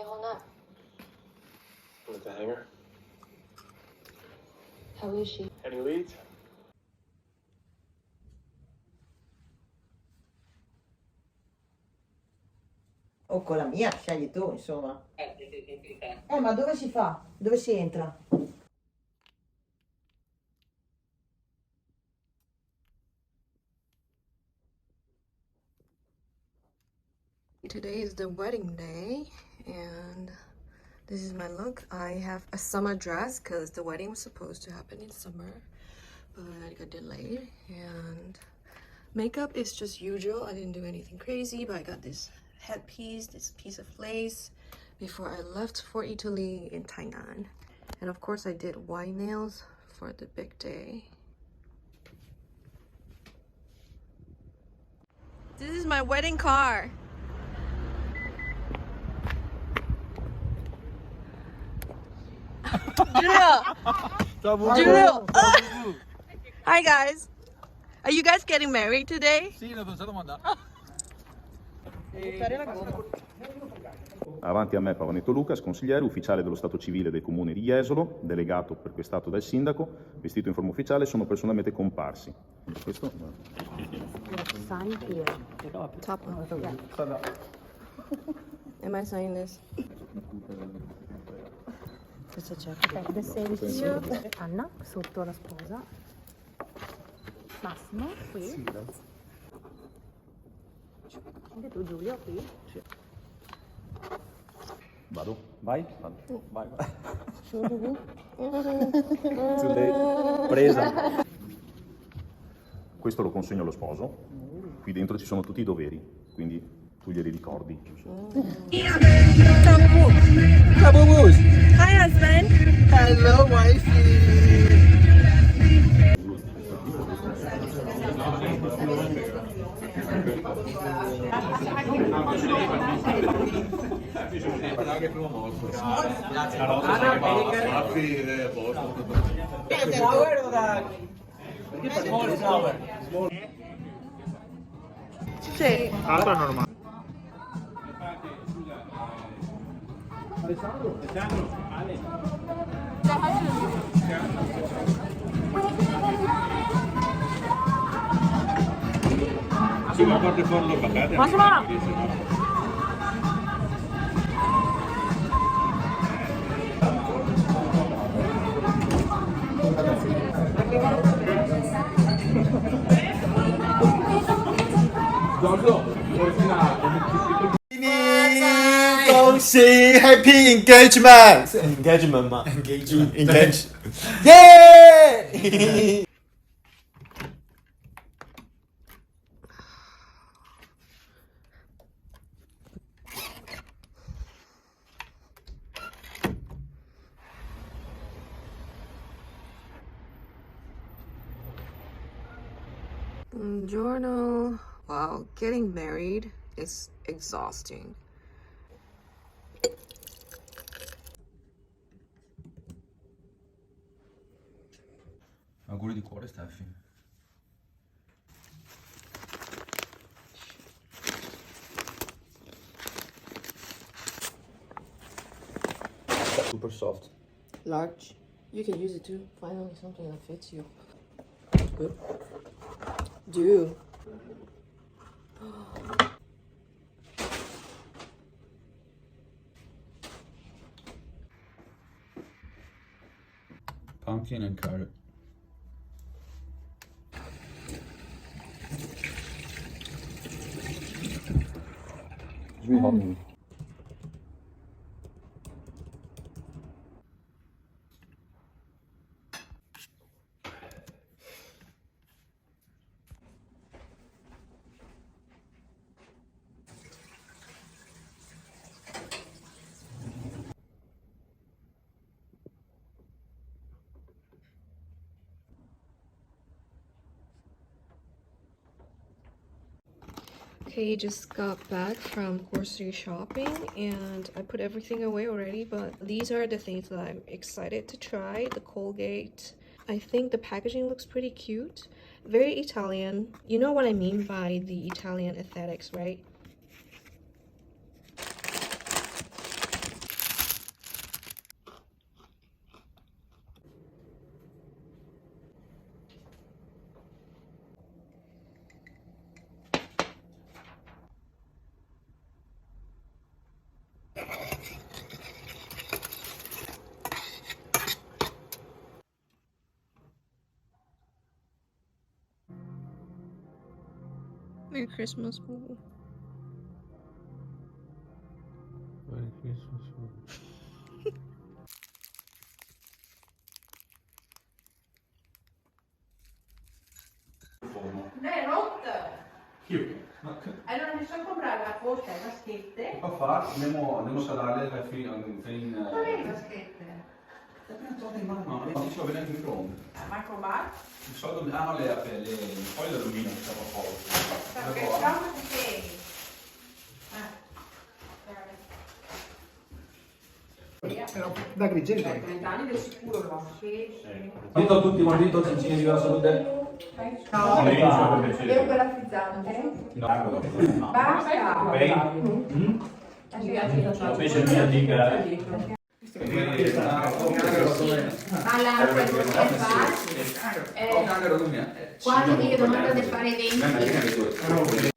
holding up? I'm at the hangar. How is she? Any leads? O con la mia, scegli tu, insomma. Ma dove si fa? Dove si entra? Today is the wedding day and this is my look. I have a summer dress because the wedding was supposed to happen in summer but it got delayed, and makeup is just usual. I didn't do anything crazy, but I got this headpiece, this piece of lace before I left for Italy in Tainan, and of course I did white nails for the big day. This is my wedding car. Julio! Hi guys! Are you guys getting married today? Avanti a me Pavanetto Lucas, consigliere, ufficiale dello Stato Civile del Comune di Jesolo, delegato perquistato dal Sindaco, vestito in forma ufficiale, sono personalmente comparsi. Questo? Top. Am I signing this? Cosa c'è? The servizio. Anna sotto la sposa. Massimo qui. Sì, grazie. Anche tu Giulio qui. Sì. Vado? Vai? Vado. Vai. Presa. Questo lo consegno allo sposo. Qui dentro ci sono tutti i doveri, quindi tu glieli ricordi. Hi husband! Hello, wifey! Sì. Altro è normale. Sì, ma porti fuori le patate. Happy engagement! Engagement 嘛 Engage! Yeah! Buongiorno. Wow, getting married is exhausting. Auguri di cuore, Steffi. Super soft. Large. You can use it too. Finally something that fits you. Good. Do. Pumpkin and carrot. It's really hot. Okay, just got back from grocery shopping and I put everything away already, but these are the things that I'm excited to try. The Colgate. I think the packaging looks pretty cute. Very Italian. You know what I mean by the Italian aesthetics, right? Christmas movie. Merry Christmas movie. Lei è rotta! Io? Allora mi sono comprare la porta e le vaschette. Che fa? Andiamo a salare la fine. Non è le vaschette. Non diceva bene anche il microonde. Macrobar? Il soldo. Ah no, poi l'alluminio che stava fuori. Perché siamo che Da Agrigento. 30 anni del sicuro lo sì. Buondito a tutti, buondito, cincini di buona salute. Devo quella frizzante. Basta! Ma l'acqua che fa quando mi domanda di fare 20